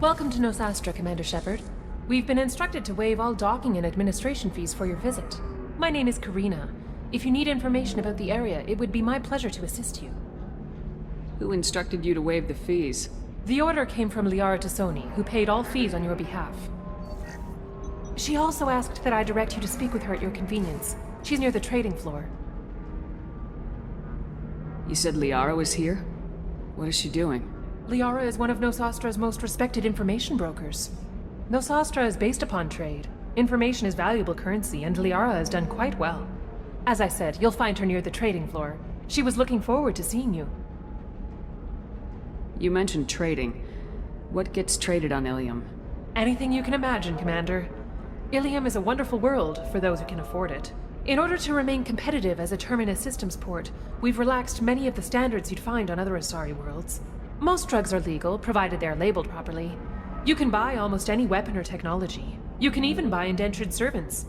Welcome to Nosastra, Commander Shepard. We've been instructed to waive all docking and administration fees for your visit. My name is Karina. If you need information about the area, it would be my pleasure to assist you. Who instructed you to waive the fees? The order came from Liara Tassoni, who paid all fees on your behalf. She also asked that I direct you to speak with her at your convenience. She's near the trading floor. You said Liara was here? What is she doing? Liara is one of Nosastra's most respected information brokers. Nosastra is based upon trade. Information is valuable currency, and Liara has done quite well. As I said, you'll find her near the trading floor. She was looking forward to seeing you. You mentioned trading. What gets traded on Illium? Anything you can imagine, Commander. Illium is a wonderful world for those who can afford it. In order to remain competitive as a Terminus systems port, we've relaxed many of the standards you'd find on other Asari worlds. Most drugs are legal, provided they're labeled properly. You can buy almost any weapon or technology. You can even buy indentured servants.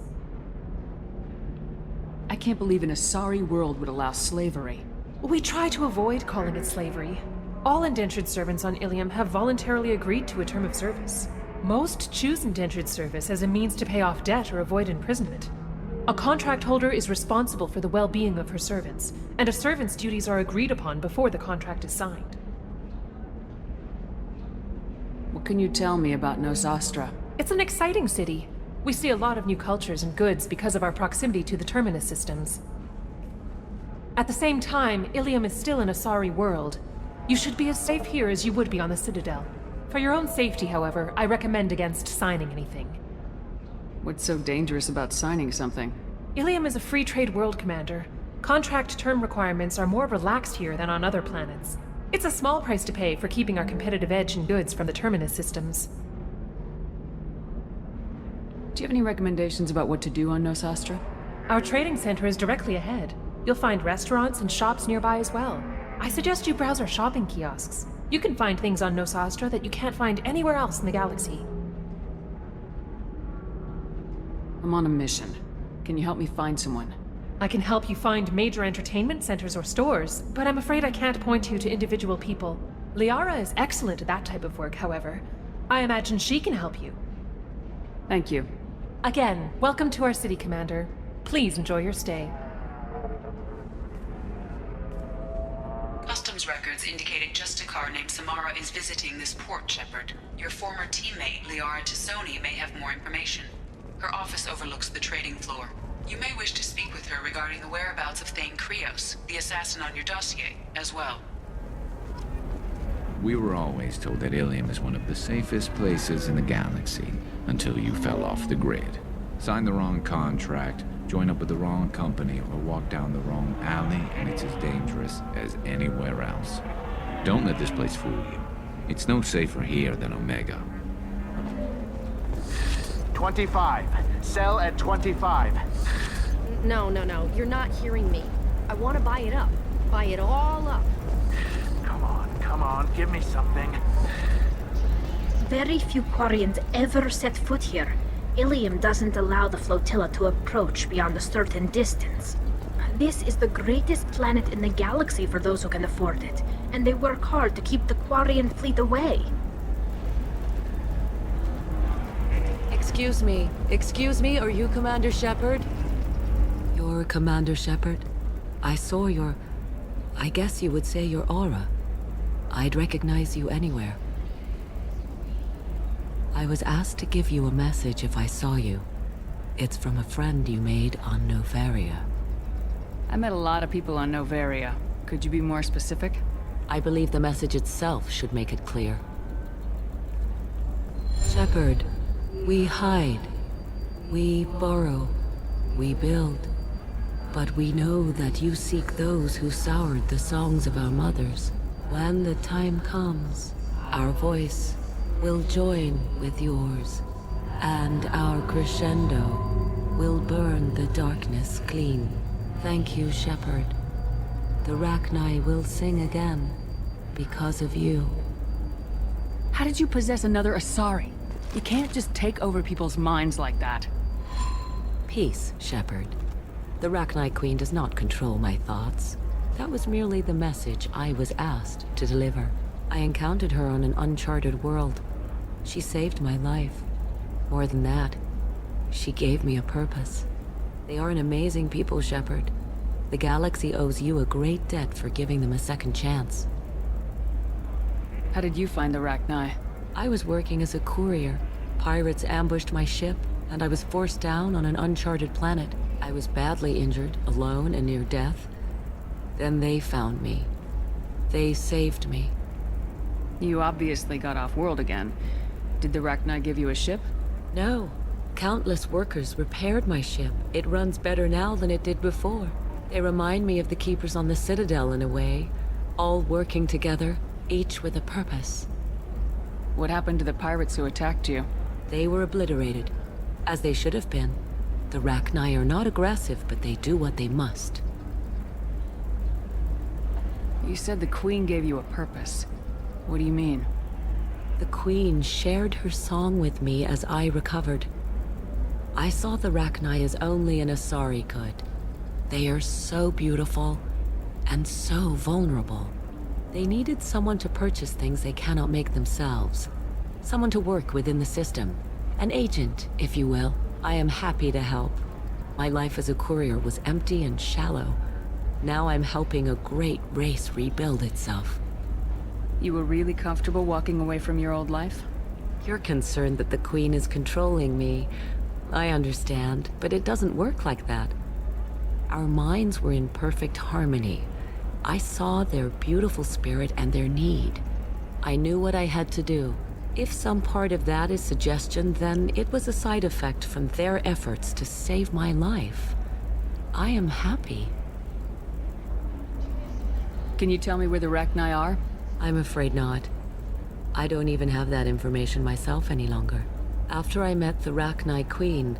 I can't believe an Asari world would allow slavery. We try to avoid calling it slavery. All indentured servants on Illium have voluntarily agreed to a term of service. Most choose indentured service as a means to pay off debt or avoid imprisonment. A contract holder is responsible for the well-being of her servants, and a servant's duties are agreed upon before the contract is signed. What can you tell me about Nosastra? It's an exciting city. We see a lot of new cultures and goods because of our proximity to the Terminus systems. At the same time, Illium is still an Asari world. You should be as safe here as you would be on the Citadel. For your own safety, however, I recommend against signing anything. What's so dangerous about signing something? Illium is a free trade world, Commander. Contract term requirements are more relaxed here than on other planets. It's a small price to pay for keeping our competitive edge in goods from the Terminus systems. Do you have any recommendations about what to do on Nosastra? Our trading center is directly ahead. You'll find restaurants and shops nearby as well. I suggest you browse our shopping kiosks. You can find things on Nosastra that you can't find anywhere else in the galaxy. I'm on a mission. Can you help me find someone? I can help you find major entertainment centers or stores, but I'm afraid I can't point you to individual people. Liara is excellent at that type of work, however. I imagine she can help you. Thank you. Again, welcome to our city, Commander. Please enjoy your stay. Customs records indicated just a car named Samara is visiting this port, Shepard. Your former teammate, Liara Tassoni, may have more information. Her office overlooks the trading floor. You may wish to speak with her regarding the whereabouts of Thane Krios, the assassin on your dossier, as well. We were always told that Illium is one of the safest places in the galaxy, until you fell off the grid. Signed the wrong contract, join up with the wrong company, or walk down the wrong alley, and it's as dangerous as anywhere else. Don't let this place fool you. It's no safer here than Omega. 25. Sell at 25. No. You're not hearing me. I want to buy it up. Buy it all up. Come on. Give me something. Very few Quarians ever set foot here. Illium doesn't allow the flotilla to approach beyond a certain distance. This is the greatest planet in the galaxy for those who can afford it, and they work hard to keep the Quarian fleet away. Excuse me, are you Commander Shepard? You're Commander Shepard? I saw I guess you would say your aura. I'd recognize you anywhere. I was asked to give you a message if I saw you. It's from a friend you made on Noveria. I met a lot of people on Noveria. Could you be more specific? I believe the message itself should make it clear. Shepard, we hide. We borrow. We build. But we know that you seek those who soured the songs of our mothers. When the time comes, our voice will join with yours, and our crescendo will burn the darkness clean. Thank you, Shepard. The Rachni will sing again because of you. How did you possess another Asari? You can't just take over people's minds like that. Peace, Shepard. The Rachni Queen does not control my thoughts. That was merely the message I was asked to deliver. I encountered her on an uncharted world. She saved my life. More than that, she gave me a purpose. They are an amazing people, Shepard. The galaxy owes you a great debt for giving them a second chance. How did you find the Rachni? I was working as a courier. Pirates ambushed my ship, and I was forced down on an uncharted planet. I was badly injured, alone and near death. Then they found me. They saved me. You obviously got off-world again. Did the Rachni give you a ship? No. Countless workers repaired my ship. It runs better now than it did before. They remind me of the Keepers on the Citadel in a way. All working together, each with a purpose. What happened to the pirates who attacked you? They were obliterated, as they should have been. The Rachni are not aggressive, but they do what they must. You said the Queen gave you a purpose. What do you mean? The Queen shared her song with me as I recovered. I saw the Rachni as only an Asari could. They are so beautiful, and so vulnerable. They needed someone to purchase things they cannot make themselves. Someone to work within the system. An agent, if you will. I am happy to help. My life as a courier was empty and shallow. Now I'm helping a great race rebuild itself. You were really comfortable walking away from your old life? You're concerned that the Queen is controlling me. I understand, but it doesn't work like that. Our minds were in perfect harmony. I saw their beautiful spirit and their need. I knew what I had to do. If some part of that is suggestion, then it was a side effect from their efforts to save my life. I am happy. Can you tell me where the Rachni are? I'm afraid not. I don't even have that information myself any longer. After I met the Rachni Queen,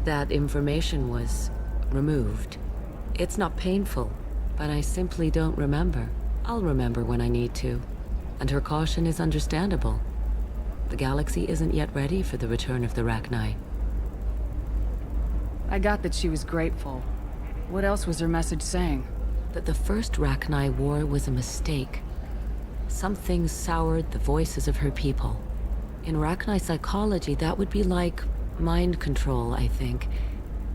that information was removed. It's not painful, but I simply don't remember. I'll remember when I need to. And her caution is understandable. The galaxy isn't yet ready for the return of the Rachni. I got that she was grateful. What else was her message saying? That the first Rachni war was a mistake. Something soured the voices of her people. In Rachni psychology, that would be like mind control, I think.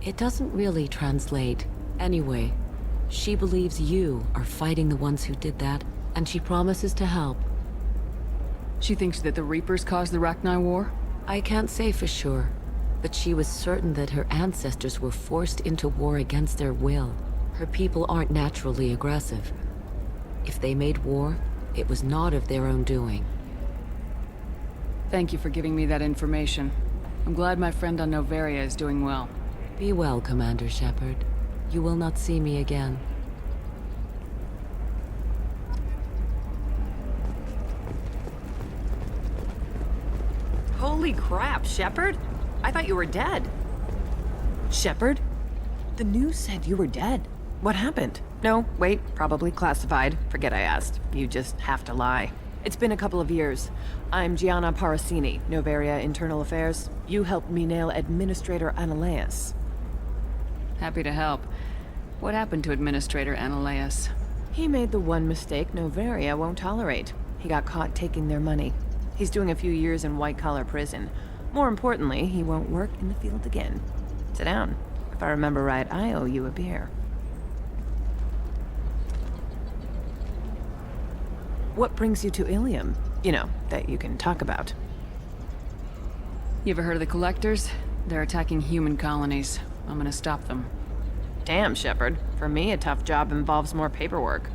It doesn't really translate. Anyway, she believes you are fighting the ones who did that, and she promises to help. She thinks that the Reapers caused the Rachni War? I can't say for sure, but she was certain that her ancestors were forced into war against their will. Her people aren't naturally aggressive. If they made war, it was not of their own doing. Thank you for giving me that information. I'm glad my friend on Noveria is doing well. Be well, Commander Shepard. You will not see me again. Holy crap, Shepard? I thought you were dead. Shepard? The news said you were dead. What happened? No, wait, probably classified. Forget I asked. You just have to lie. It's been a couple of years. I'm Gianna Parasini, Noveria Internal Affairs. You helped me nail Administrator Analeas. Happy to help. What happened to Administrator Analeas? He made the one mistake Noveria won't tolerate. He got caught taking their money. He's doing a few years in white-collar prison. More importantly, he won't work in the field again. Sit down. If I remember right, I owe you a beer. What brings you to Illium? You know, that you can talk about. You ever heard of the Collectors? They're attacking human colonies. I'm gonna stop them. Damn, Shepard. For me, a tough job involves more paperwork.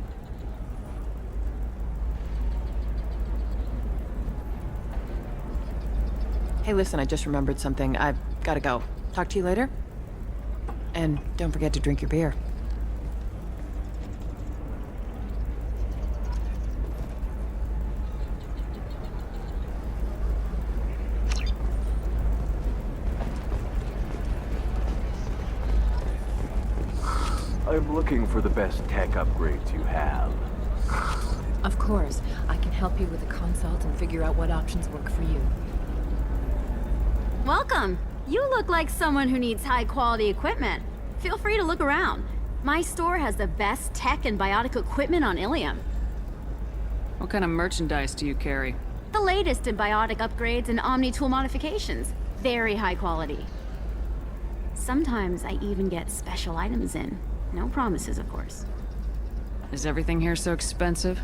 Hey, listen, I just remembered something. I've gotta go. Talk to you later? And don't forget to drink your beer. I'm looking for the best tech upgrades you have. Of course. I can help you with a consult and figure out what options work for you. Welcome! You look like someone who needs high-quality equipment. Feel free to look around. My store has the best tech and biotic equipment on Illium. What kind of merchandise do you carry? The latest in biotic upgrades and omni-tool modifications. Very high quality. Sometimes I even get special items in. No promises, of course. Is everything here so expensive?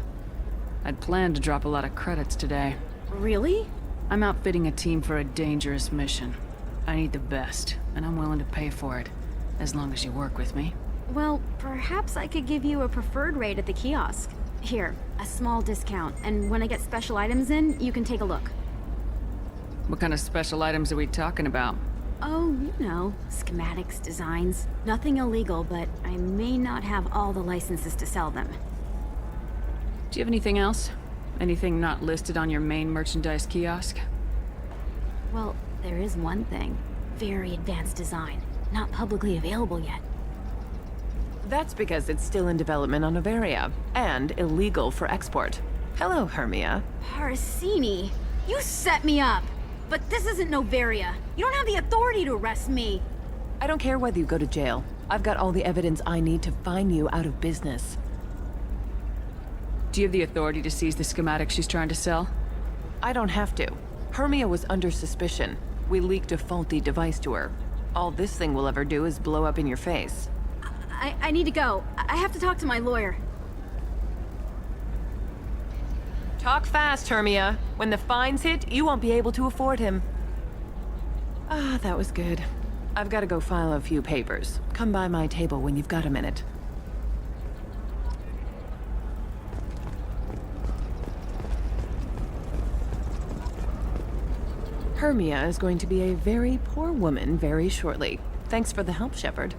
I'd planned to drop a lot of credits today. Really? I'm outfitting a team for a dangerous mission. I need the best, and I'm willing to pay for it, as long as you work with me. Well, perhaps I could give you a preferred rate at the kiosk. Here, a small discount, and when I get special items in, you can take a look. What kind of special items are we talking about? Oh, you know, schematics, designs. Nothing illegal, but I may not have all the licenses to sell them. Do you have anything else? Anything not listed on your main merchandise kiosk? Well, there is one thing. Very advanced design. Not publicly available yet. That's because it's still in development on Noveria, and illegal for export. Hello, Hermia. Parasini, you set me up! But this isn't Noveria. You don't have the authority to arrest me. I don't care whether you go to jail. I've got all the evidence I need to find you out of business. Do you have the authority to seize the schematic she's trying to sell? I don't have to. Hermia was under suspicion. We leaked a faulty device to her. All this thing will ever do is blow up in your face. I need to go. I have to talk to my lawyer. Talk fast, Hermia. When the fines hit, you won't be able to afford him. Ah, that was good. I've got to go file a few papers. Come by my table when you've got a minute. Hermia is going to be a very poor woman very shortly. Thanks for the help, Shepard.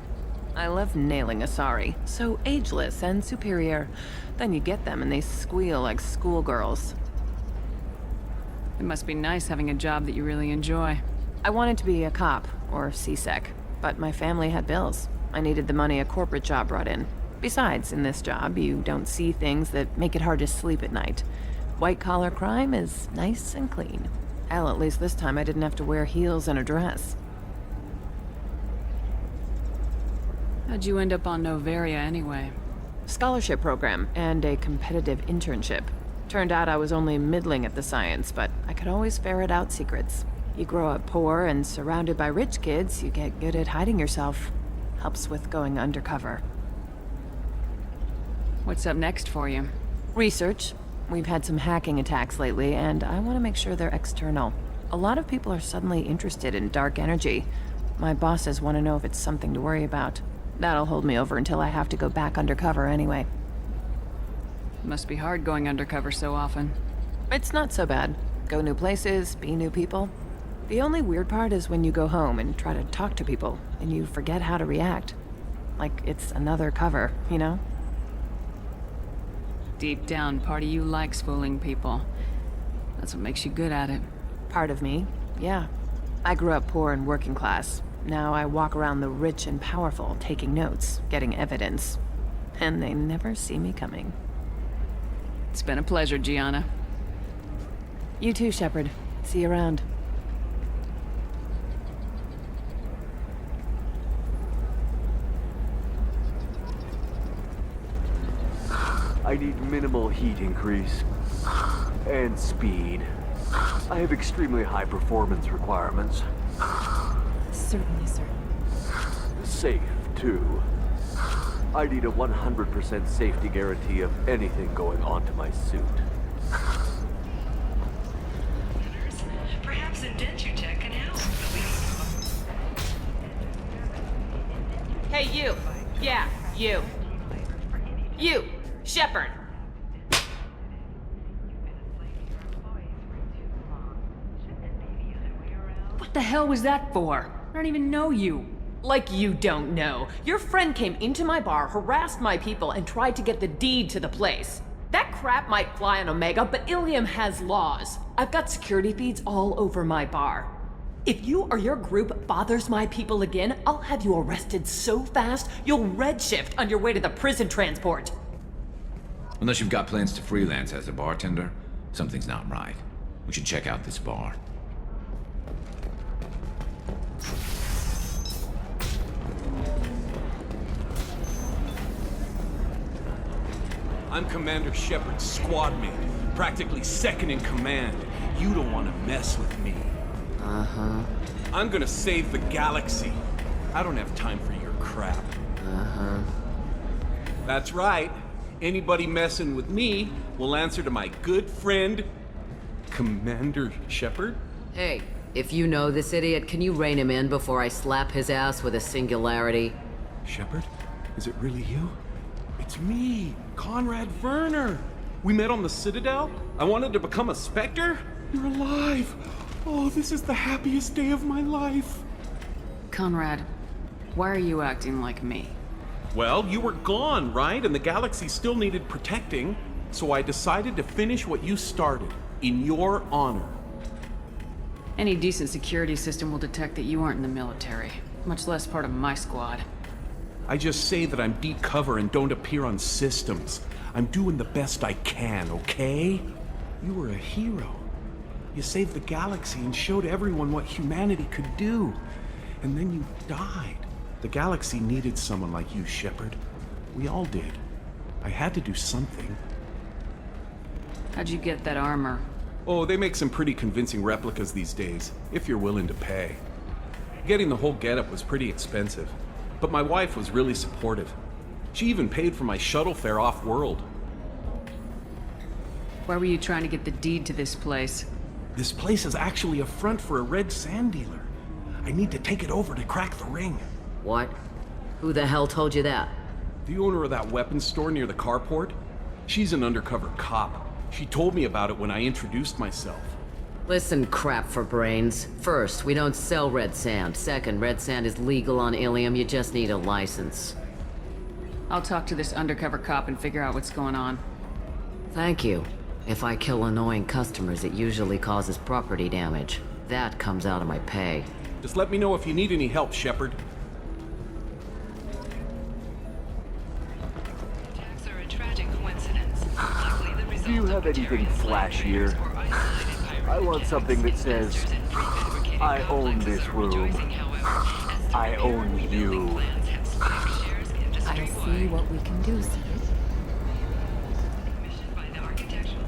I love nailing Asari. So ageless and superior. Then you get them and they squeal like schoolgirls. It must be nice having a job that you really enjoy. I wanted to be a cop, or CSEC, but my family had bills. I needed the money a corporate job brought in. Besides, in this job, you don't see things that make it hard to sleep at night. White-collar crime is nice and clean. Hell, at least this time I didn't have to wear heels and a dress. How'd you end up on Noveria anyway? Scholarship program and a competitive internship. Turned out I was only middling at the science, but I could always ferret out secrets. You grow up poor and surrounded by rich kids, you get good at hiding yourself. Helps with going undercover. What's up next for you? Research. We've had some hacking attacks lately, and I want to make sure they're external. A lot of people are suddenly interested in dark energy. My bosses want to know if it's something to worry about. That'll hold me over until I have to go back undercover anyway. Must be hard going undercover so often. It's not so bad. Go new places, be new people. The only weird part is when you go home and try to talk to people, and you forget how to react. Like it's another cover, you know? Deep down, part of you likes fooling people. That's what makes you good at it. Part of me, yeah. I grew up poor and working class. Now I walk around the rich and powerful, taking notes, getting evidence. And they never see me coming. It's been a pleasure, Gianna. You too, Shepard. See you around. I need minimal heat increase. And speed. I have extremely high performance requirements. Certainly, sir. Safe, too. I need a 100% safety guarantee of anything going onto my suit. Perhaps a denture tech can help. Hey, you! Yeah, you! You! Shepard! What the hell was that for? I don't even know you. Like you don't know. Your friend came into my bar, harassed my people, and tried to get the deed to the place. That crap might fly on Omega, but Illium has laws. I've got security feeds all over my bar. If you or your group bothers my people again, I'll have you arrested so fast, you'll redshift on your way to the prison transport. Unless you've got plans to freelance as a bartender, something's not right. We should check out this bar. I'm Commander Shepard's squad mate, practically second in command. You don't want to mess with me. Uh-huh. I'm gonna save the galaxy. I don't have time for your crap. Uh-huh. That's right. Anybody messing with me will answer to my good friend, Commander Shepard. Hey, if you know this idiot, can you rein him in before I slap his ass with a singularity? Shepard? Is it really you? It's me, Conrad Verner. We met on the Citadel. I wanted to become a Spectre. You're alive. Oh, this is the happiest day of my life. Conrad, why are you acting like me? Well, you were gone, right? And the galaxy still needed protecting. So I decided to finish what you started, in your honor. Any decent security system will detect that you aren't in the military, much less part of my squad. I just say that I'm deep cover and don't appear on systems. I'm doing the best I can, okay? You were a hero. You saved the galaxy and showed everyone what humanity could do. And then you died. The galaxy needed someone like you, Shepard. We all did. I had to do something. How'd you get that armor? Oh, they make some pretty convincing replicas these days, if you're willing to pay. Getting the whole getup was pretty expensive, but my wife was really supportive. She even paid for my shuttle fare off-world. Why were you trying to get the deed to this place? This place is actually a front for a red sand dealer. I need to take it over to crack the ring. What? Who the hell told you that? The owner of that weapons store near the carport. She's an undercover cop. She told me about it when I introduced myself. Listen, crap for brains. First, we don't sell red sand. Second, red sand is legal on Illium. You just need a license. I'll talk to this undercover cop and figure out what's going on. Thank you. If I kill annoying customers, it usually causes property damage. That comes out of my pay. Just let me know if you need any help, Shepard. Do you have anything flashier? I want something that says, I own this room. I own you. I'll see what we can do, sir.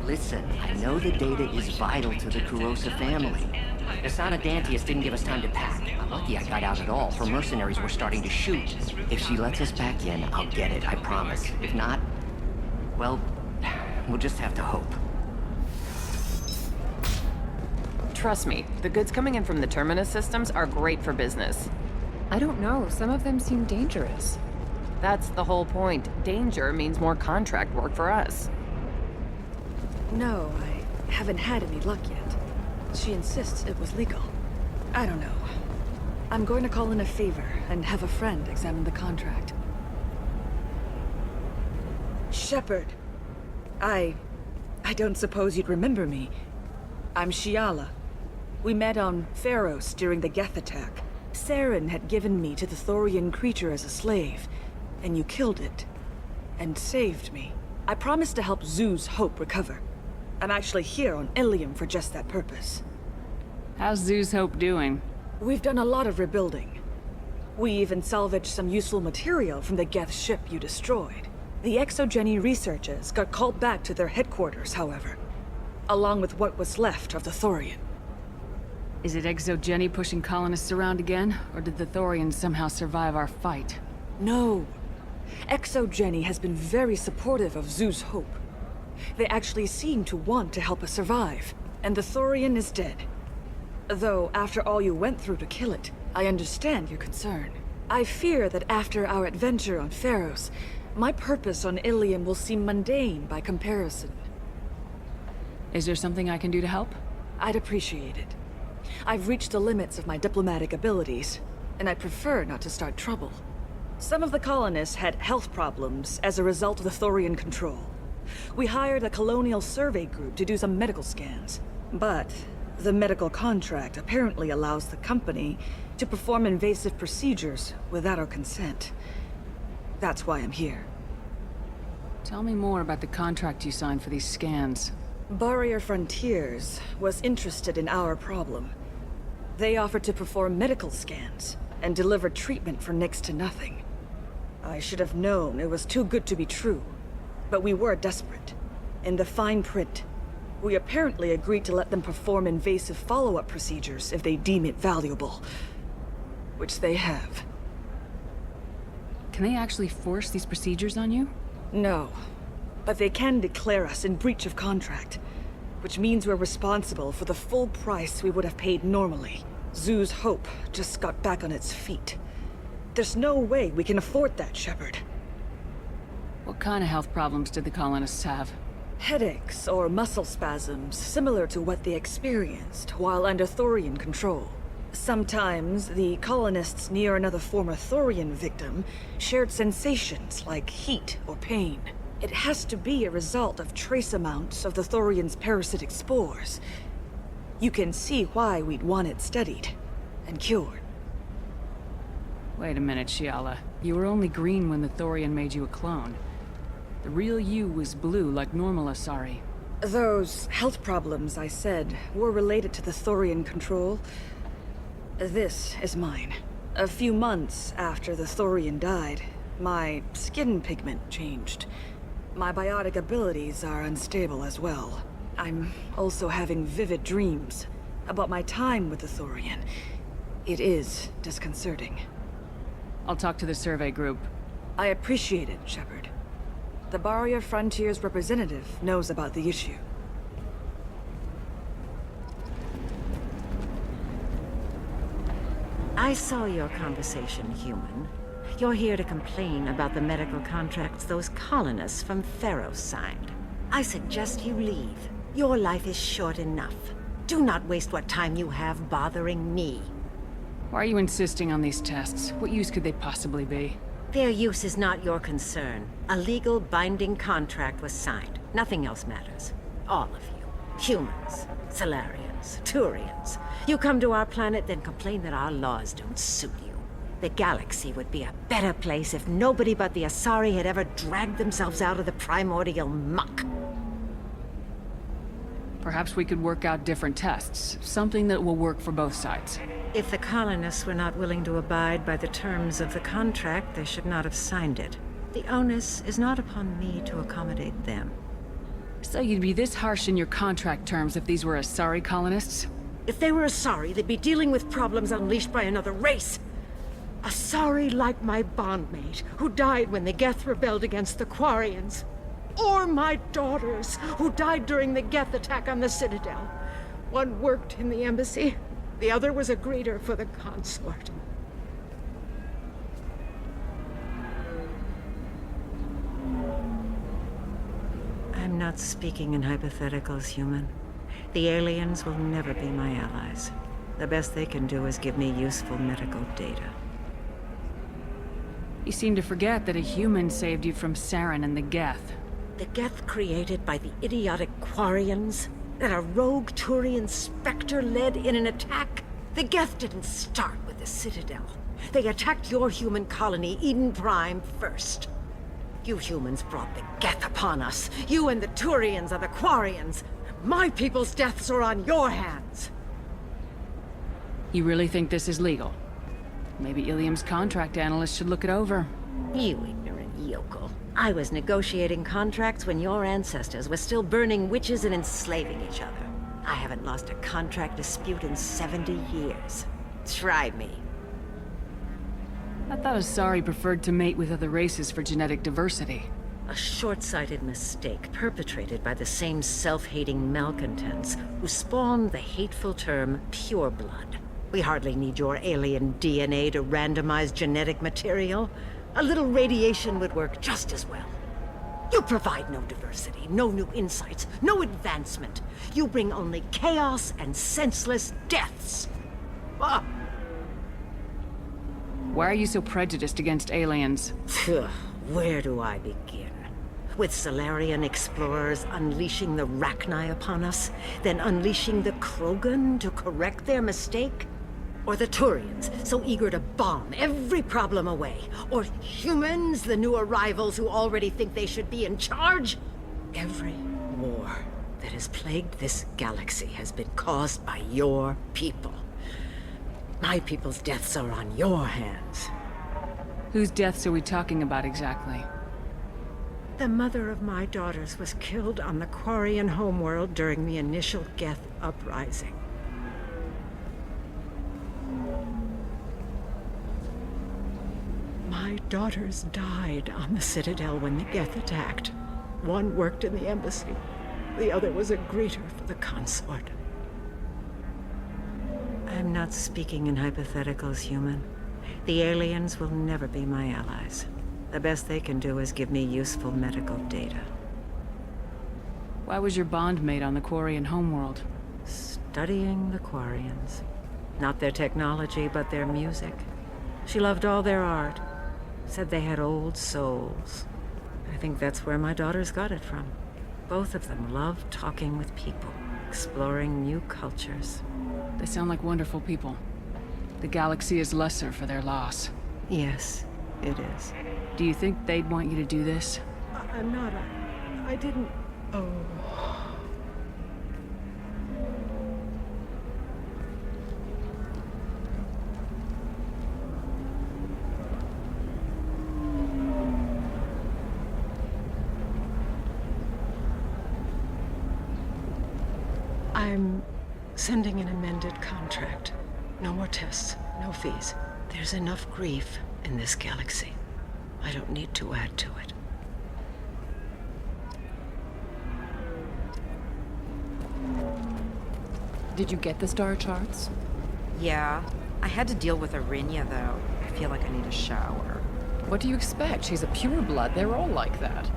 Listen, I know the data is vital to the Kurosa family. Asana Dantius didn't give us time to pack. I'm lucky I got out at all. Her mercenaries were starting to shoot. If she lets us back in, I'll get it, I promise. If not, well, we'll just have to hope. Trust me, the goods coming in from the Terminus systems are great for business. I don't know. Some of them seem dangerous. That's the whole point. Danger means more contract work for us. No, I haven't had any luck yet. She insists it was legal. I don't know. I'm going to call in a favor and have a friend examine the contract. Shepard. I don't suppose you'd remember me. I'm Shiala. We met on Feros during the Geth attack. Saren had given me to the Thorian creature as a slave, and you killed it. And saved me. I promised to help Zoo's Hope recover. I'm actually here on Illium for just that purpose. How's Zoo's Hope doing? We've done a lot of rebuilding. We even salvaged some useful material from the Geth ship you destroyed. The Exogeny researchers got called back to their headquarters, however, along with what was left of the Thorian. Is it Exogeny pushing colonists around again, or did the Thorians somehow survive our fight? No. Exogeny has been very supportive of Zoo's Hope. They actually seem to want to help us survive, and the Thorian is dead. Though, after all you went through to kill it, I understand your concern. I fear that after our adventure on Feros, my purpose on Illium will seem mundane by comparison. Is there something I can do to help? I'd appreciate it. I've reached the limits of my diplomatic abilities, and I prefer not to start trouble. Some of the colonists had health problems as a result of the Thorian control. We hired a colonial survey group to do some medical scans, but the medical contract apparently allows the company to perform invasive procedures without our consent. That's why I'm here. Tell me more about the contract you signed for these scans. Barrier Frontiers was interested in our problem. They offered to perform medical scans and deliver treatment for next to nothing. I should have known it was too good to be true. but we were desperate. In the fine print, we apparently agreed to let them perform invasive follow-up procedures if they deem it valuable. Which they have. Can they actually force these procedures on you? No. But they can declare us in breach of contract. Which means we're responsible for the full price we would have paid normally. Zoo's hope just got back on its feet. There's no way we can afford that, Shepard. What kind of health problems did the colonists have? Headaches or muscle spasms, similar to what they experienced while under Thorian control. Sometimes, the colonists near another former Thorian victim shared sensations like heat or pain. It has to be a result of trace amounts of the Thorian's parasitic spores. You can see why we'd want it studied and cured. Wait a minute, Shiala. You were only green when the Thorian made you a clone. The real you was blue like normal Asari. Those health problems I said were related to the Thorian control. This is mine. A few months after the Thorian died, my skin pigment changed. My biotic abilities are unstable as well. I'm also having vivid dreams about my time with the Thorian. It is disconcerting. I'll talk to the survey group. I appreciate it, Shepard. The Barrier Frontier's representative knows about the issue. I saw your conversation, human. You're here to complain about the medical contracts those colonists from Feros signed. I suggest you leave. Your life is short enough. Do not waste what time you have bothering me. Why are you insisting on these tests? What use could they possibly be? Their use is not your concern. A legal binding contract was signed. Nothing else matters. All of you. Humans, Salarians, Turians. You come to our planet, then complain that our laws don't suit you. The galaxy would be a better place if nobody but the Asari had ever dragged themselves out of the primordial muck. Perhaps we could work out different tests. Something that will work for both sides. If the colonists were not willing to abide by the terms of the contract, they should not have signed it. The onus is not upon me to accommodate them. So you'd be this harsh in your contract terms if these were Asari colonists? If they were Asari, they'd be dealing with problems unleashed by another race. Asari like my bondmate, who died when the Geth rebelled against the Quarians. Or my daughters, who died during the Geth attack on the Citadel. One worked in the embassy, the other was a greeter for the consort. I'm not speaking in hypotheticals, human. The aliens will never be my allies. The best they can do is give me useful medical data. You seem to forget that a human saved you from Saren and the Geth. The Geth created by the idiotic Quarians? That a rogue Turian Spectre led in an attack? The Geth didn't start with the Citadel. They attacked your human colony, Eden Prime, first. You humans brought the Geth upon us. You and the Turians are the Quarians. My people's deaths are on your hands. You really think this is legal? Maybe Illium's contract analyst should look it over. You ignorant yokel. I was negotiating contracts when your ancestors were still burning witches and enslaving each other. I haven't lost a contract dispute in 70 years. Try me. I thought Asari preferred to mate with other races for genetic diversity. A short-sighted mistake perpetrated by the same self-hating malcontents who spawned the hateful term pureblood. We hardly need your alien DNA to randomize genetic material. A little radiation would work just as well. You provide no diversity, no new insights, no advancement. You bring only chaos and senseless deaths. Ah. Why are you so prejudiced against aliens? Where do I begin? With Salarian explorers unleashing the Rachni upon us, then unleashing the Krogan to correct their mistake? Or the Turians, so eager to bomb every problem away? Or humans, the new arrivals who already think they should be in charge? Every war that has plagued this galaxy has been caused by your people. My people's deaths are on your hands. Whose deaths are we talking about exactly? The mother of my daughters was killed on the Quarian homeworld during the initial Geth uprising. My daughters died on the Citadel when the Geth attacked. One worked in the embassy. The other was a greeter for the consort. I'm not speaking in hypotheticals, human. The aliens will never be my allies. The best they can do is give me useful medical data. Why was your bondmate on the Quarian homeworld? Studying the Quarians. Not their technology, but their music. She loved all their art. Said they had old souls. I think that's where my daughters got it from. Both of them love talking with people, exploring new cultures. They sound like wonderful people. The galaxy is lesser for their loss. Yes, it is. Do you think they'd want you to do this? I'm not. I didn't. Oh. I'm sending an amended contract. No more tests, no fees. There's enough grief in this galaxy. I don't need to add to it. Did you get the star charts? Yeah. I had to deal with Arinya, though. I feel like I need a shower. What do you expect? She's a pureblood. They're all like that.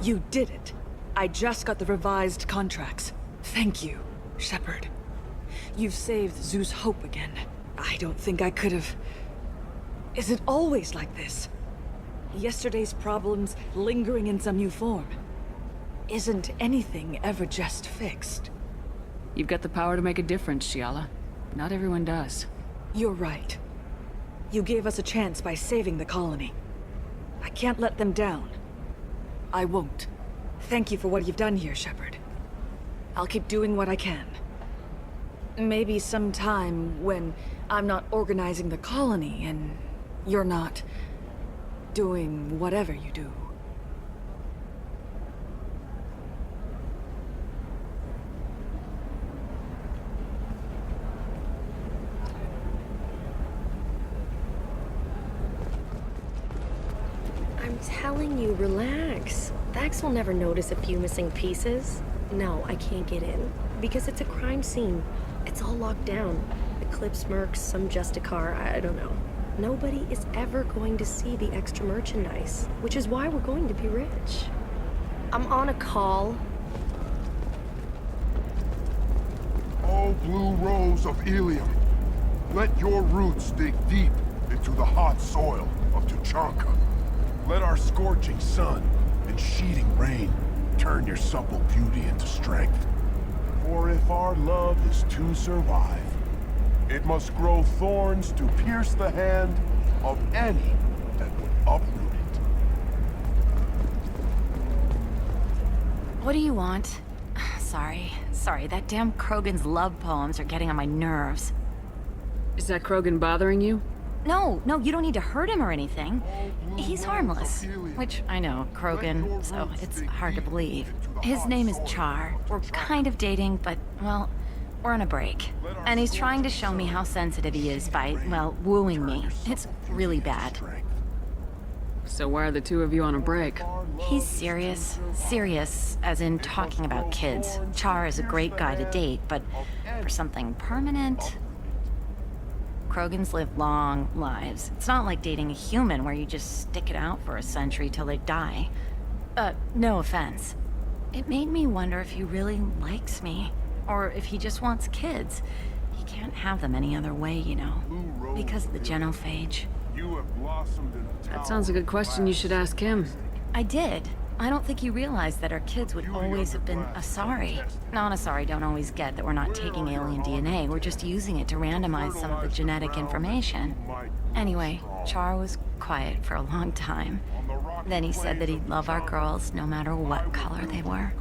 You did it. I just got the revised contracts. Thank you, Shepard. You've saved Zeus' hope again. I don't think I could have... Is it always like this? Yesterday's problems lingering in some new form. Isn't anything ever just fixed? You've got the power to make a difference, Shiala. Not everyone does. You're right. You gave us a chance by saving the colony. I can't let them down. I won't. Thank you for what you've done here, Shepard. I'll keep doing what I can. Maybe sometime when I'm not organizing the colony and you're not doing whatever you do. I'm telling you, relax. Vax will never notice a few missing pieces. No, I can't get in. Because it's a crime scene. It's all locked down. Eclipse mercs, some Justicar, I don't know. Nobody is ever going to see the extra merchandise, which is why we're going to be rich. I'm on a call. Oh, blue rose of Illium, let your roots dig deep into the hot soil of Tuchanka. Let our scorching sun and sheeting rain turn your supple beauty into strength. For if our love is to survive, it must grow thorns to pierce the hand of any that would uproot it. What do you want? Sorry, that damn Krogan's love poems are getting on my nerves. Is that Krogan bothering you? No, you don't need to hurt him or anything. He's harmless. Which, I know, Krogan, so it's hard to believe. His name is Char. We're kind of dating, but, well, we're on a break. And he's trying to show me how sensitive he is by, well, wooing me. It's really bad. So why are the two of you on a break? He's serious. Serious, as in talking about kids. Char is a great guy to date, but for something permanent... Krogans live long lives. It's not like dating a human where you just stick it out for a century till they die. No offense. It made me wonder if he really likes me. Or if he just wants kids. He can't have them any other way, you know. Because of the genophage. That sounds like a question you should ask him. I did. I don't think you realized that our kids would always have been Asari. Non-Asari don't always get that we're not taking alien DNA, we're just using it to randomize some of the genetic information. Anyway, Char was quiet for a long time. Then he said that he'd love our girls no matter what color they were.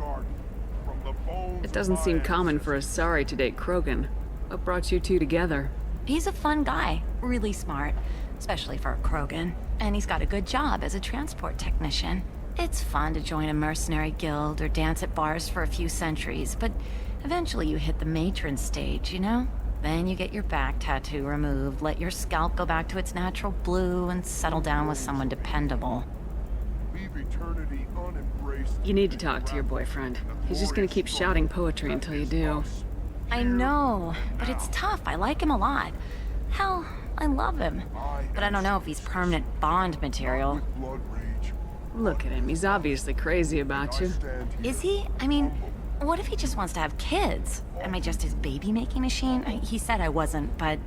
It doesn't seem common for Asari to date Krogan. What brought you two together? He's a fun guy, really smart. especially for a Krogan. And he's got a good job as a transport technician. It's fun to join a mercenary guild or dance at bars for a few centuries, but eventually you hit the matron stage, you know? Then you get your back tattoo removed, let your scalp go back to its natural blue, and settle down with someone dependable. Leave eternity unembraced. You need to talk to your boyfriend. He's just gonna keep shouting poetry until you do. I know, but it's tough. I like him a lot. Hell, I love him. But I don't know if he's permanent Bond material. Look at him. He's obviously crazy about you. Is he? I mean, what if he just wants to have kids? Am I just his baby-making machine? He said I wasn't, but...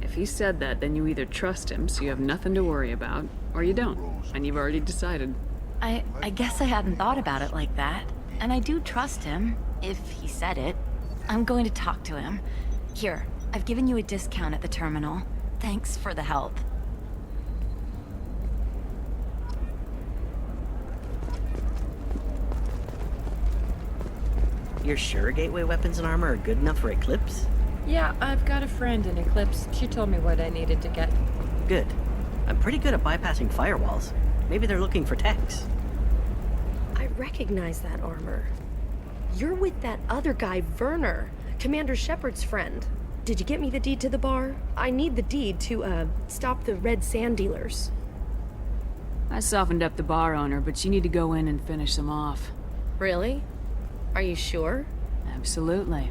If he said that, then you either trust him so you have nothing to worry about, or you don't, and you've already decided. I guess I hadn't thought about it like that. And I do trust him, if he said it. I'm going to talk to him. Here, I've given you a discount at the terminal. Thanks for the help. You're sure gateway weapons and armor are good enough for Eclipse? Yeah, I've got a friend in Eclipse. She told me what I needed to get. Good. I'm pretty good at bypassing firewalls. Maybe they're looking for techs. I recognize that armor. You're with that other guy, Verner, Commander Shepard's friend. Did you get me the deed to the bar? I need the deed to, stop the red sand dealers. I softened up the bar owner, but you need to go in and finish them off. Really? Are you sure? Absolutely.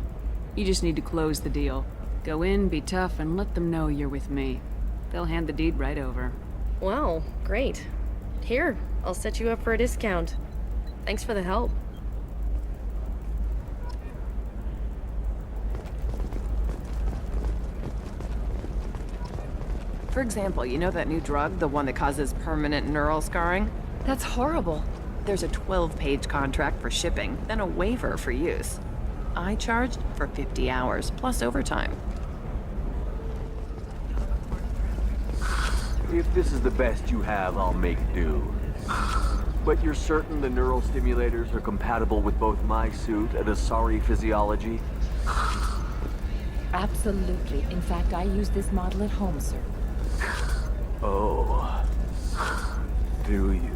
You just need to close the deal. Go in, be tough, and let them know you're with me. They'll hand the deed right over. Wow, great. Here, I'll set you up for a discount. Thanks for the help. For example, you know that new drug, the one that causes permanent neural scarring? That's horrible. There's a 12-page contract for shipping, then a waiver for use. I charged for 50 hours, plus overtime. If this is the best you have, I'll make do. But you're certain the neural stimulators are compatible with both my suit and Asari physiology? Absolutely. In fact, I use this model at home, sir. Oh. Do you?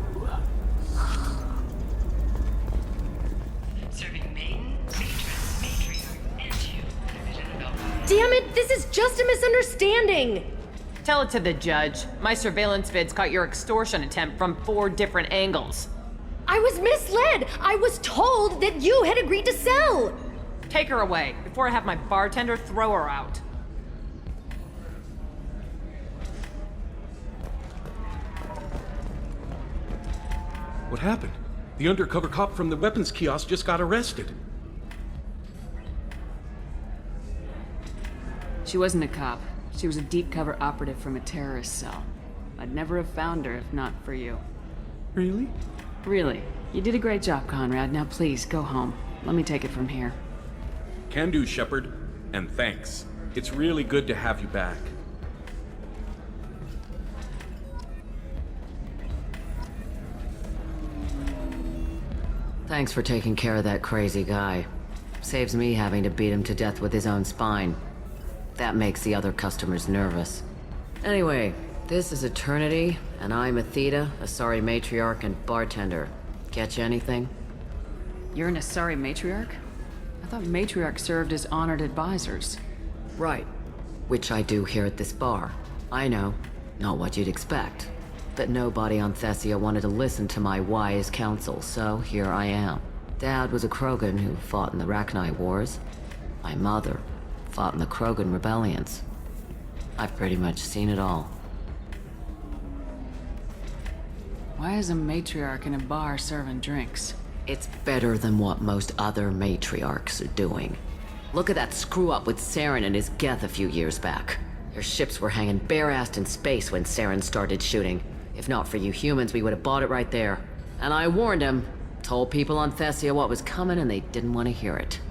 Damn it, this is just a misunderstanding! Tell it to the judge. My surveillance vids caught your extortion attempt from 4 different angles. I was misled! I was told that you had agreed to sell! Take her away, before I have my bartender throw her out. What happened? The undercover cop from the weapons kiosk just got arrested. She wasn't a cop. She was a deep cover operative from a terrorist cell. I'd never have found her if not for you. Really? Really. You did a great job, Conrad. Now please, go home. Let me take it from here. Can do, Shepard. And thanks. It's really good to have you back. Thanks for taking care of that crazy guy. Saves me having to beat him to death with his own spine. That makes the other customers nervous. Anyway, this is Eternity, and I'm Athena, Asari matriarch and bartender. Catch anything? You're an Asari matriarch? I thought matriarchs served as honored advisors. Right. Which I do here at this bar. I know. Not what you'd expect. But nobody on Thessia wanted to listen to my wise counsel, so here I am. Dad was a Krogan who fought in the Rachni Wars. My mother fought in the Krogan rebellions. I've pretty much seen it all. Why is a matriarch in a bar serving drinks? It's better than what most other matriarchs are doing. Look at that screw-up with Saren and his Geth a few years back. Their ships were hanging bare-assed in space when Saren started shooting. If not for you humans, we would have bought it right there. And I warned him. Told people on Thessia what was coming and they didn't want to hear it.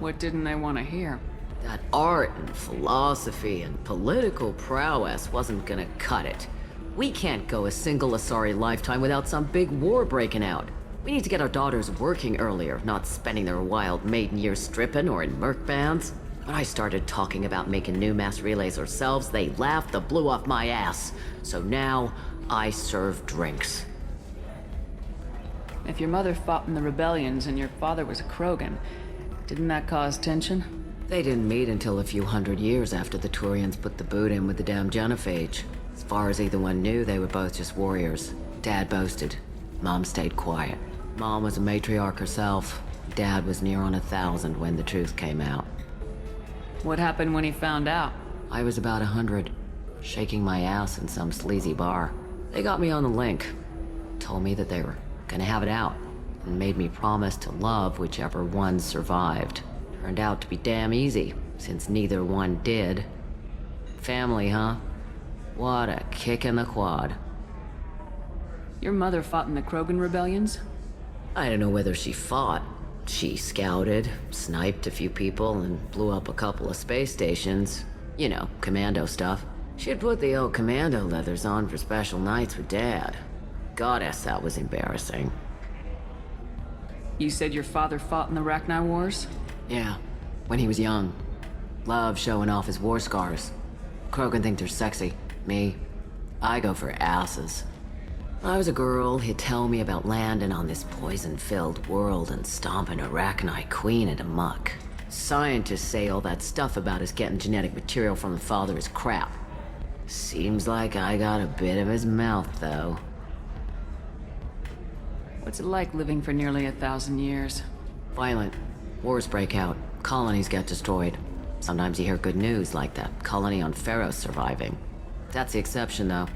What didn't they want to hear? That art and philosophy and political prowess wasn't gonna cut it. We can't go a single Asari lifetime without some big war breaking out. We need to get our daughters working earlier, not spending their wild maiden years stripping or in merc bands. When I started talking about making new mass relays ourselves, they laughed the blue off my ass. So now, I serve drinks. If your mother fought in the rebellions and your father was a Krogan, didn't that cause tension? They didn't meet until a few hundred years after the Turians put the boot in with the damn genophage. As far as either one knew, they were both just warriors. Dad boasted. Mom stayed quiet. Mom was a matriarch herself. Dad was near on 1,000 when the truth came out. What happened when he found out? I was about 100, shaking my ass in some sleazy bar. They got me on the link. Told me that they were gonna have it out, and made me promise to love whichever one survived. Turned out to be damn easy, since neither one did. Family, huh? What a kick in the quad. Your mother fought in the Krogan rebellions? I don't know whether she fought. She scouted, sniped a few people, and blew up a couple of space stations. You know, commando stuff. She'd put the old commando leathers on for special nights with Dad. Goddess, that was embarrassing. You said your father fought in the Rachni Wars? Yeah, when he was young. Loved showing off his war scars. Krogan think they're sexy. Me, I go for asses. When I was a girl, he'd tell me about landing on this poison-filled world and stomping a Rachni queen into muck. Scientists say all that stuff about us getting genetic material from the father is crap. Seems like I got a bit of his mouth, though. What's it like living for nearly 1,000 years? Violent. Wars break out. Colonies get destroyed. Sometimes you hear good news, like that colony on Feros surviving. That's the exception, though.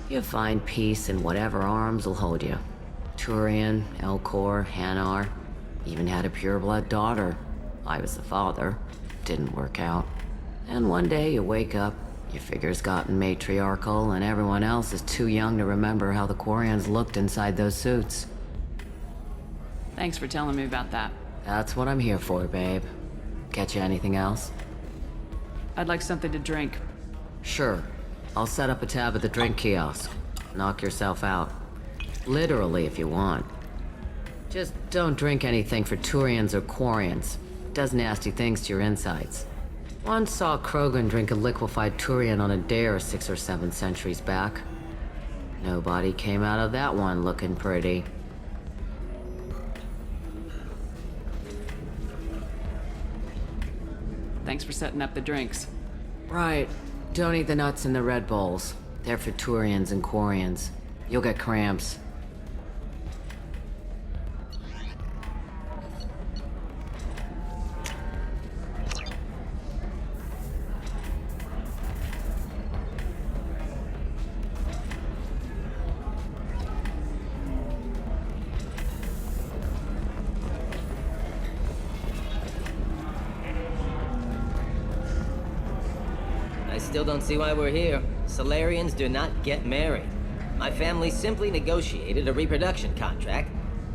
You find peace in whatever arms will hold you. Turian, Elcor, Hanar. Even had a pureblood daughter. I was the father. Didn't work out. And one day you wake up, your figure's gotten matriarchal, and everyone else is too young to remember how the Quarians looked inside those suits. Thanks for telling me about that. That's what I'm here for, babe. Get you anything else? I'd like something to drink. Sure. I'll set up a tab at the drink kiosk. Knock yourself out. Literally, if you want. Just don't drink anything for Turians or Quarians. Does nasty things to your insides. Once saw Krogan drink a liquefied Turian on a dare 6 or 7 centuries back. Nobody came out of that one looking pretty. Thanks for setting up the drinks. Right. Don't eat the nuts in the Red Bowls. They're for Turians and Quarians. You'll get cramps. Still don't see why we're here. Solarians do not get married. My family simply negotiated a reproduction contract.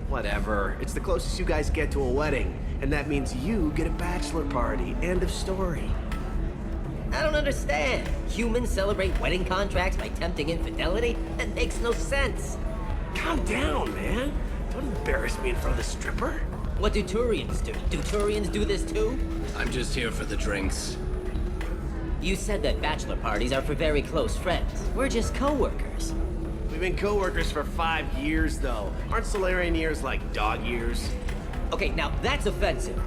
Whatever. It's the closest you guys get to a wedding. And that means you get a bachelor party. End of story. I don't understand. Humans celebrate wedding contracts by tempting infidelity? That makes no sense. Calm down, man. Don't embarrass me in front of the stripper. What do Turians do? Do Turians do this too? I'm just here for the drinks. You said that bachelor parties are for very close friends. We're just co-workers. We've been co-workers for 5 years, though. Aren't Solarian years like dog years? Okay, now that's offensive.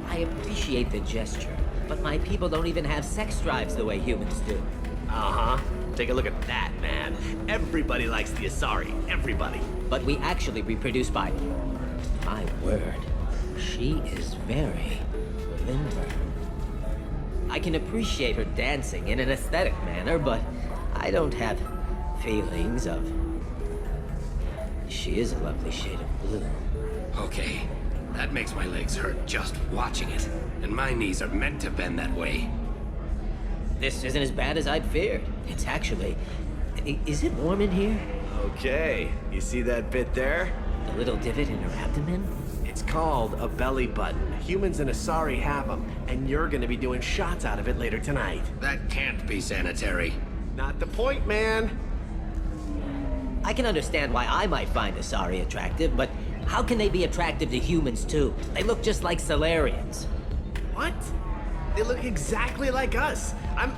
I appreciate the gesture, but my people don't even have sex drives the way humans do. Uh-huh. Take a look at that, man. Everybody likes the Asari. Everybody. But we actually reproduce by... My word. She is very limber. I can appreciate her dancing in an aesthetic manner, but I don't have feelings of... She is a lovely shade of blue. Okay, that makes my legs hurt just watching it. And my knees are meant to bend that way. This isn't as bad as I'd feared. It's actually... Is it warm in here? Okay, you see that bit there? The little divot in her abdomen? It's called a belly button. Humans and Asari have them, and you're gonna be doing shots out of it later tonight. That can't be sanitary. Not the point, man. I can understand why I might find Asari attractive, but how can they be attractive to humans too? They look just like Solarians. What? They look exactly like us. I'm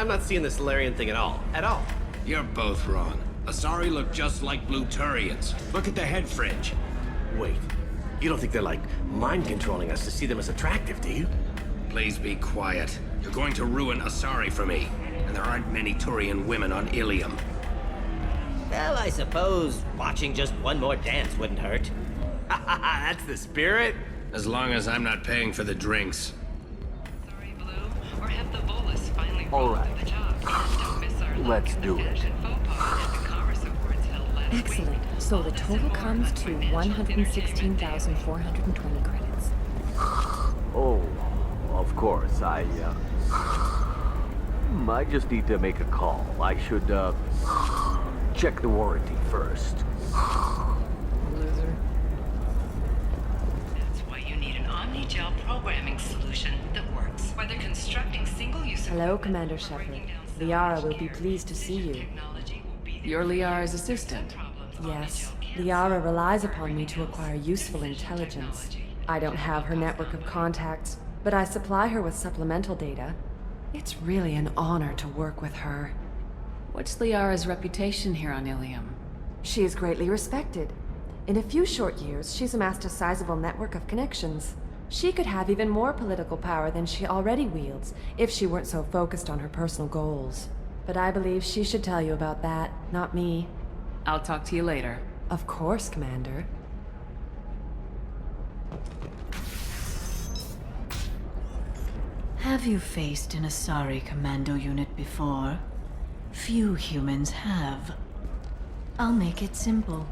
not seeing the Solarian thing at all. At all. You're both wrong. Asari look just like Blue Turians. Look at the head fringe. Wait. You don't think they're like mind controlling us to see them as attractive, do you? Please be quiet. You're going to ruin Asari for me. And there aren't many Turian women on Illium. Well, I suppose watching just one more dance wouldn't hurt. That's the spirit. As long as I'm not paying for the drinks. All right. Let's do it. Excellent. So the total comes to 116,420 credits. Oh, of course. I just need to make a call. I should, check the warranty first. Loser. That's why you need an omni-gel programming solution that works. Whether constructing single-use... Hello, Commander Shepard. Liara will be pleased to see you. You're Liara's assistant. Yes. Liara relies upon me to acquire useful intelligence. I don't have her network of contacts, but I supply her with supplemental data. It's really an honor to work with her. What's Liara's reputation here on Illium? She is greatly respected. In a few short years, she's amassed a sizable network of connections. She could have even more political power than she already wields if she weren't so focused on her personal goals. But I believe she should tell you about that, not me. I'll talk to you later. Of course, Commander. Have you faced an Asari commando unit before? Few humans have. I'll make it simple.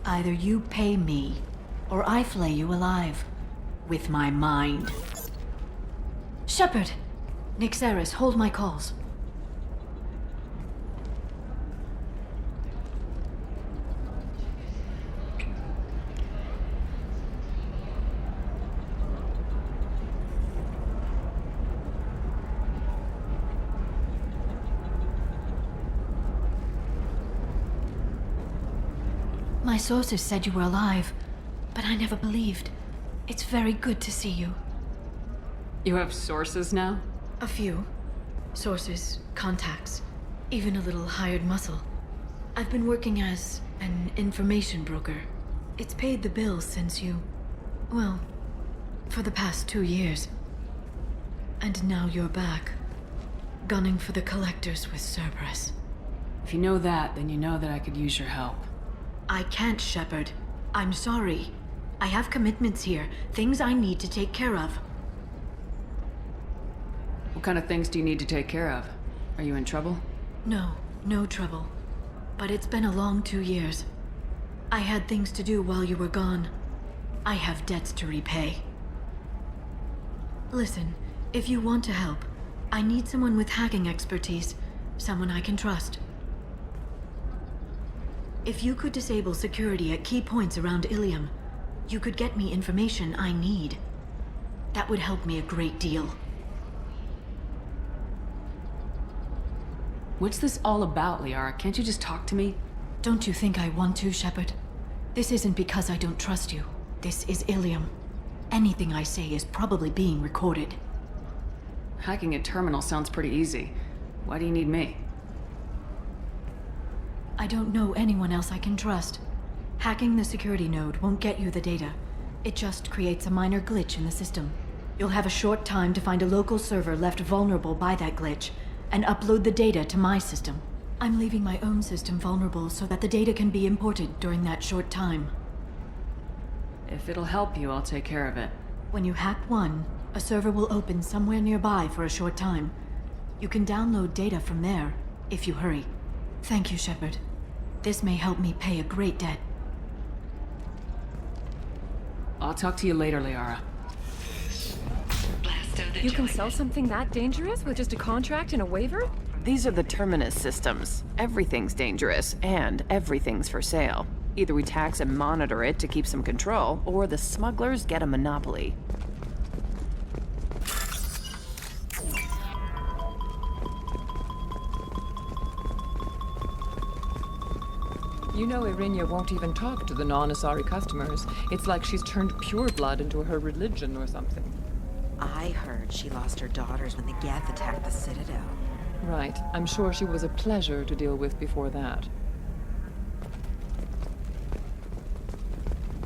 Either you pay me, or I flay you alive. With my mind. Shepard! Nixeris, hold my calls. My sources said you were alive, but I never believed. It's very good to see you. You have sources now? A few. Sources, contacts, even a little hired muscle. I've been working as an information broker. It's paid the bills since you... well, for the past 2 years. And now you're back, gunning for the collectors with Cerberus. If you know that, then you know that I could use your help. I can't, Shepard. I'm sorry. I have commitments here, things I need to take care of. What kind of things do you need to take care of? Are you in trouble? No, no trouble. But it's been a long 2 years. I had things to do while you were gone. I have debts to repay. Listen, if you want to help, I need someone with hacking expertise, someone I can trust. If you could disable security at key points around Illium, you could get me information I need. That would help me a great deal. What's this all about, Liara? Can't you just talk to me? Don't you think I want to, Shepard? This isn't because I don't trust you. This is Illium. Anything I say is probably being recorded. Hacking a terminal sounds pretty easy. Why do you need me? I don't know anyone else I can trust. Hacking the security node won't get you the data. It just creates a minor glitch in the system. You'll have a short time to find a local server left vulnerable by that glitch, and upload the data to my system. I'm leaving my own system vulnerable so that the data can be imported during that short time. If it'll help you, I'll take care of it. When you hack one, a server will open somewhere nearby for a short time. You can download data from there, if you hurry. Thank you, Shepard. This may help me pay a great debt. I'll talk to you later, Liara. You can sell something that dangerous with just a contract and a waiver? These are the Terminus systems. Everything's dangerous, and everything's for sale. Either we tax and monitor it to keep some control, or the smugglers get a monopoly. You know Irinia won't even talk to the non-Asari customers. It's like she's turned pureblood into her religion or something. I heard she lost her daughters when the Geth attacked the Citadel. Right. I'm sure she was a pleasure to deal with before that.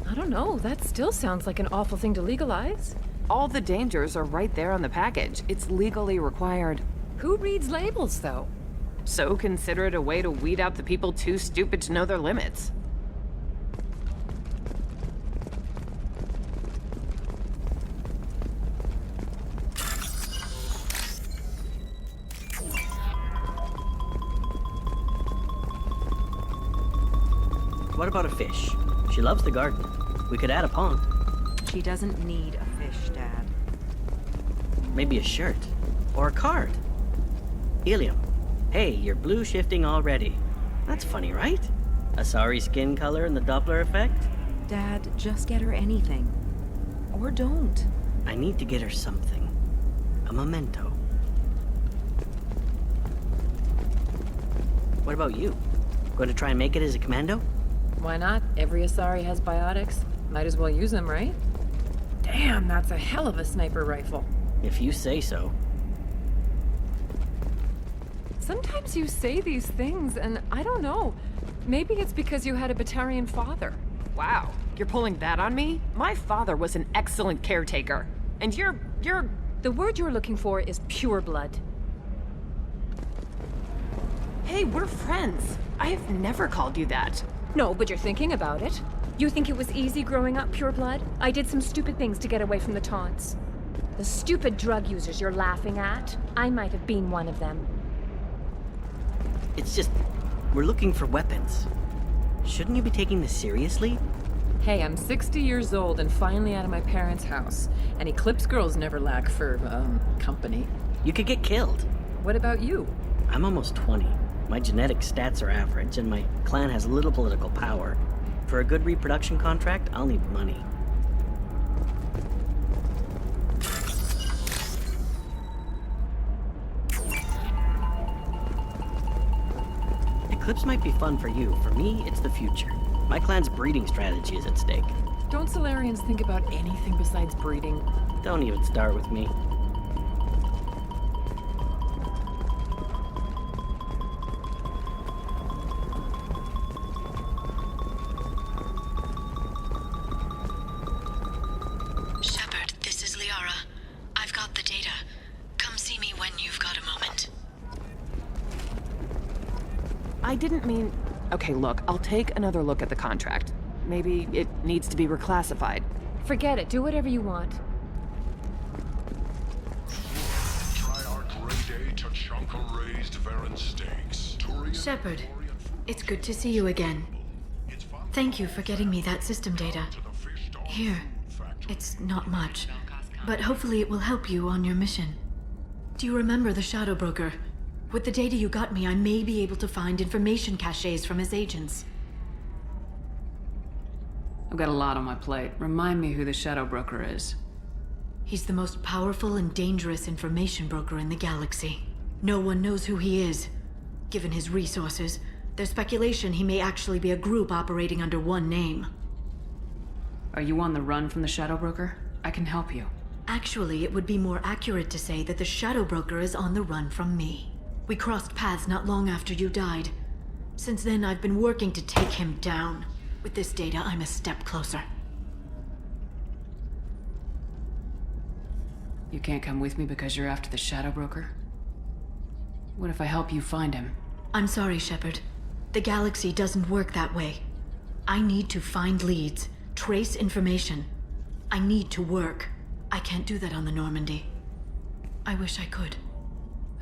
I don't know, that still sounds like an awful thing to legalize. All the dangers are right there on the package. It's legally required. Who reads labels, though? So consider it a way to weed out the people too stupid to know their limits. What about a fish? She loves the garden. We could add a pond. She doesn't need a fish, Dad. Maybe a shirt. Or a card. Illium. Hey, you're blue shifting already. That's funny, right? Asari skin color and the Doppler effect? Dad, just get her anything. Or don't. I need to get her something. A memento. What about you? Going to try and make it as a commando? Why not? Every Asari has biotics. Might as well use them, right? Damn, that's a hell of a sniper rifle. If you say so. Sometimes you say these things, and I don't know. Maybe it's because you had a Batarian father. Wow, you're pulling that on me? My father was an excellent caretaker. And you're... The word you're looking for is pure blood. Hey, we're friends. I have never called you that. No, but you're thinking about it. You think it was easy growing up pure blood? I did some stupid things to get away from the taunts. The stupid drug users you're laughing at, I might have been one of them. It's just, we're looking for weapons. Shouldn't you be taking this seriously? Hey, I'm 60 years old and finally out of my parents' house. And Eclipse girls never lack for, company. You could get killed. What about you? I'm almost 20. My genetic stats are average, and my clan has little political power. For a good reproduction contract, I'll need money. Eclipse might be fun for you. For me, it's the future. My clan's breeding strategy is at stake. Don't Solarians think about anything besides breeding? Don't even start with me. Shepard, this is Liara. I've got the data. Come see me when you've got a moment. I didn't mean... Okay, look, I'll take another look at the contract. Maybe it needs to be reclassified. Forget it. Do whatever you want. Shepard, it's good to see you again. Thank you for getting me that system data. Here, it's not much, but hopefully it will help you on your mission. Do you remember the Shadow Broker? With the data you got me, I may be able to find information caches from his agents. I've got a lot on my plate. Remind me who the Shadow Broker is. He's the most powerful and dangerous information broker in the galaxy. No one knows who he is. Given his resources, there's speculation he may actually be a group operating under one name. Are you on the run from the Shadow Broker? I can help you. Actually, it would be more accurate to say that the Shadow Broker is on the run from me. We crossed paths not long after you died. Since then, I've been working to take him down. With this data, I'm a step closer. You can't come with me because you're after the Shadow Broker? What if I help you find him? I'm sorry, Shepard. The galaxy doesn't work that way. I need to find leads, trace information. I need to work. I can't do that on the Normandy. I wish I could.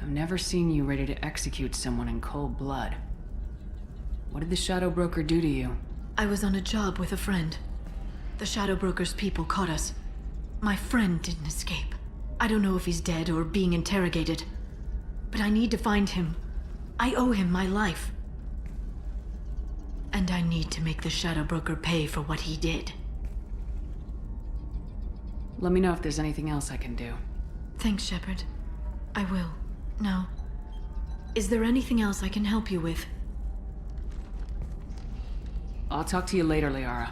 I've never seen you ready to execute someone in cold blood. What did the Shadow Broker do to you? I was on a job with a friend. The Shadow Broker's people caught us. My friend didn't escape. I don't know if he's dead or being interrogated. But I need to find him. I owe him my life. And I need to make the Shadow Broker pay for what he did. Let me know if there's anything else I can do. Thanks, Shepard. I will. Now, is there anything else I can help you with? I'll talk to you later, Liara.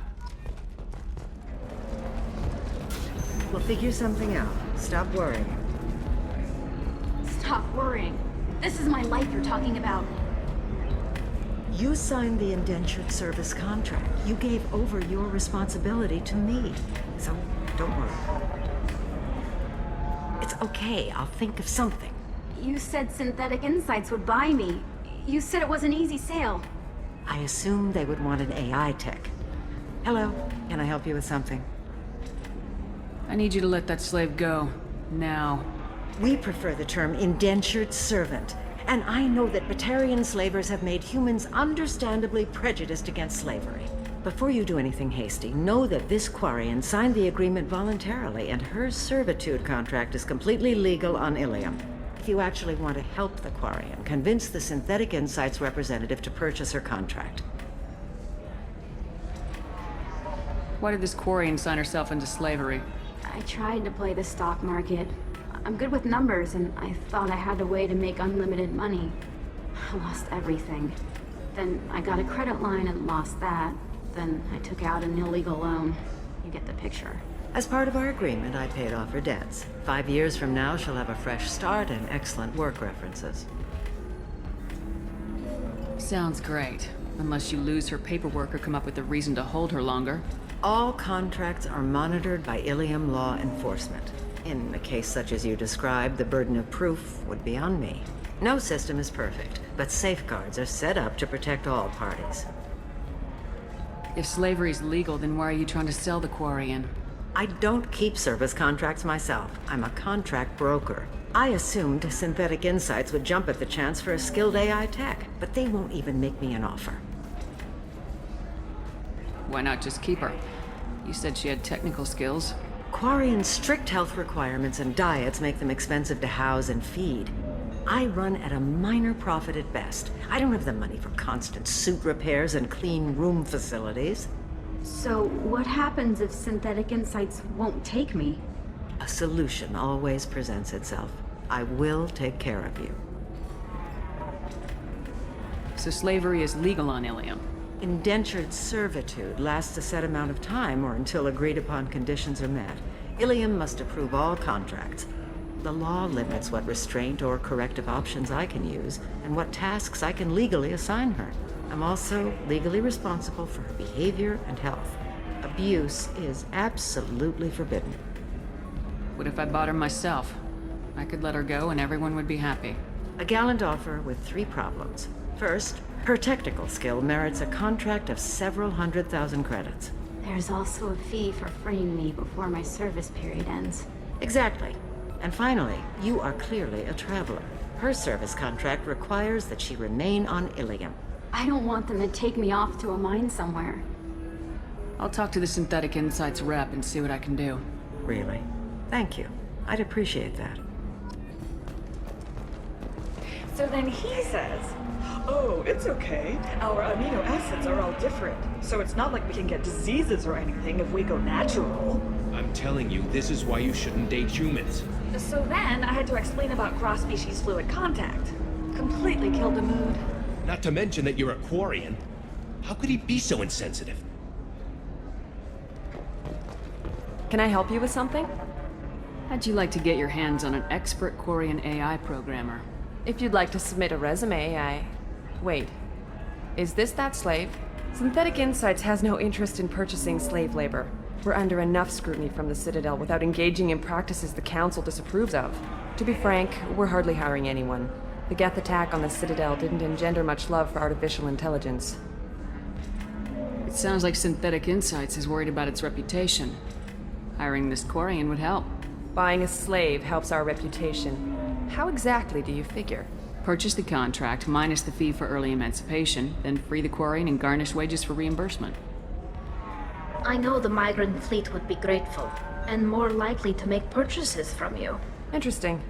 We'll figure something out. Stop worrying. Stop worrying. This is my life you're talking about. You signed the indentured service contract. You gave over your responsibility to me. So, don't worry. It's okay, I'll think of something. You said Synthetic Insights would buy me. You said it was an easy sale. I assumed they would want an AI tech. Hello, can I help you with something? I need you to let that slave go. Now. We prefer the term indentured servant. And I know that Batarian slavers have made humans understandably prejudiced against slavery. Before you do anything hasty, know that this Quarian signed the agreement voluntarily, and her servitude contract is completely legal on Illium. If you actually want to help the Quarian, convince the Synthetic Insights representative to purchase her contract. Why did this Quarian sign herself into slavery? I tried to play the stock market. I'm good with numbers, and I thought I had a way to make unlimited money. I lost everything. Then I got a credit line and lost that. Then I took out an illegal loan. You get the picture. As part of our agreement, I paid off her debts. 5 years from now, she'll have a fresh start and excellent work references. Sounds great. Unless you lose her paperwork or come up with a reason to hold her longer. All contracts are monitored by Illium law enforcement. In a case such as you described, the burden of proof would be on me. No system is perfect, but safeguards are set up to protect all parties. If slavery is legal, then why are you trying to sell the Quarian? I don't keep service contracts myself. I'm a contract broker. I assumed Synthetic Insights would jump at the chance for a skilled AI tech, but they won't even make me an offer. Why not just keep her? You said she had technical skills. Quarian's strict health requirements and diets make them expensive to house and feed. I run at a minor profit at best. I don't have the money for constant suit repairs and clean room facilities. So, what happens if Synthetic Insights won't take me? A solution always presents itself. I will take care of you. So slavery is legal on Illium? Indentured servitude lasts a set amount of time or until agreed-upon conditions are met. Illium must approve all contracts. The law limits what restraint or corrective options I can use, and what tasks I can legally assign her. I'm also legally responsible for her behavior and health. Abuse is absolutely forbidden. What if I bought her myself? I could let her go and everyone would be happy. A gallant offer with 3 problems. First, her technical skill merits a contract of several 100,000 credits. There's also a fee for freeing me before my service period ends. Exactly. And finally, you are clearly a traveler. Her service contract requires that she remain on Illium. I don't want them to take me off to a mine somewhere. I'll talk to the Synthetic Insights rep and see what I can do. Really? Thank you. I'd appreciate that. So then he says, oh, it's okay. Our amino acids are all different, so it's not like we can get diseases or anything if we go natural. I'm telling you, this is why you shouldn't date humans. So then I had to explain about cross-species fluid contact. Completely killed the mood. Not to mention that you're a Quarian. How could he be so insensitive? Can I help you with something? How'd you like to get your hands on an expert Quarian AI programmer? If you'd like to submit a resume, Wait. Is this that slave? Synthetic Insights has no interest in purchasing slave labor. We're under enough scrutiny from the Citadel without engaging in practices the Council disapproves of. To be frank, we're hardly hiring anyone. The Geth attack on the Citadel didn't engender much love for artificial intelligence. It sounds like Synthetic Insights is worried about its reputation. Hiring this Quarian would help. Buying a slave helps our reputation. How exactly do you figure? Purchase the contract, minus the fee for early emancipation, then free the Quarian and garnish wages for reimbursement. I know the migrant fleet would be grateful, and more likely to make purchases from you. Interesting.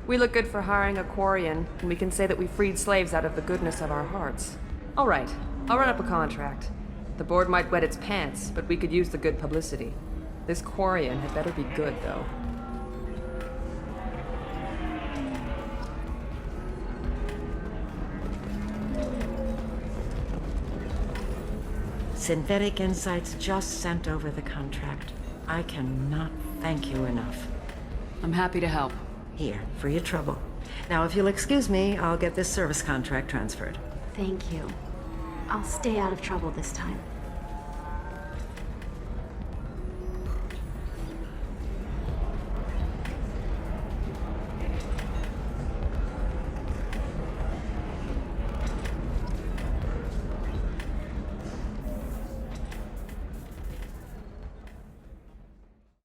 We look good for hiring a Quarian, and we can say that we freed slaves out of the goodness of our hearts. All right, I'll run up a contract. The board might wet its pants, but we could use the good publicity. This Quarian had better be good, though. Synthetic Insights just sent over the contract. I cannot thank you enough. I'm happy to help. Here, for your trouble. Now, if you'll excuse me, I'll get this service contract transferred. Thank you. I'll stay out of trouble this time.